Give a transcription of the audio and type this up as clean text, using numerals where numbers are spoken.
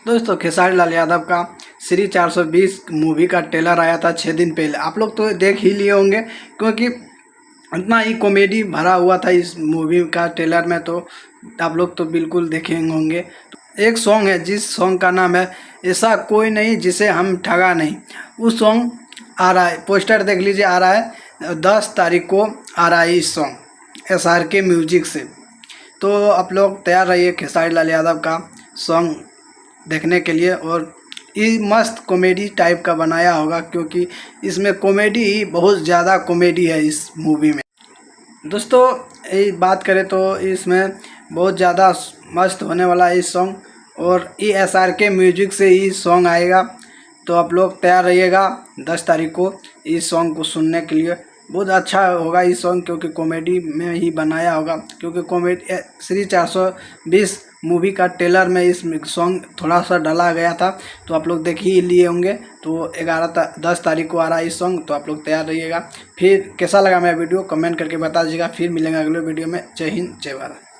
दोस्तों खेसारी लाल यादव का श्री 420 मूवी का ट्रेलर आया था 6 दिन पहले। आप लोग तो देख ही लिए होंगे क्योंकि इतना ही कॉमेडी भरा हुआ था इस मूवी का ट्रेलर में, तो आप लोग तो बिल्कुल देखे होंगे। एक सॉन्ग है जिस सॉन्ग का नाम है ऐसा कोई नहीं जिसे हम ठगा नहीं। उस सॉन्ग आ रहा है, पोस्टर देख लीजिए, आ रहा है 10 तारीख को आ रहा है इस सॉन्ग SRK म्यूजिक से। तो आप लोग तैयार रहिए खेसारी लाल यादव का सॉन्ग देखने के लिए। और ये मस्त कॉमेडी टाइप का बनाया होगा क्योंकि इसमें कॉमेडी ही बहुत ज़्यादा कॉमेडी है इस मूवी में। दोस्तों ये बात करें तो इसमें बहुत ज़्यादा मस्त होने वाला है इस सॉन्ग, और ये SRK म्यूजिक से ही सॉन्ग आएगा। तो आप लोग तैयार रहिएगा 10 तारीख को इस सॉन्ग को सुनने के लिए। बहुत अच्छा होगा इस सॉन्ग क्योंकि कॉमेडी में ही बनाया होगा, क्योंकि कॉमेडी श्री 420 मूवी का ट्रेलर में इस सॉन्ग थोड़ा सा डाला गया था, तो आप लोग देख ही लिए होंगे। तो 10 तारीख को आ रहा है इस सॉन्ग, तो आप लोग तैयार रहिएगा। फिर कैसा लगा मेरा वीडियो कमेंट करके बता दीजिएगा। फिर मिलेंगे अगले वीडियो में। जय हिंद जय भारत।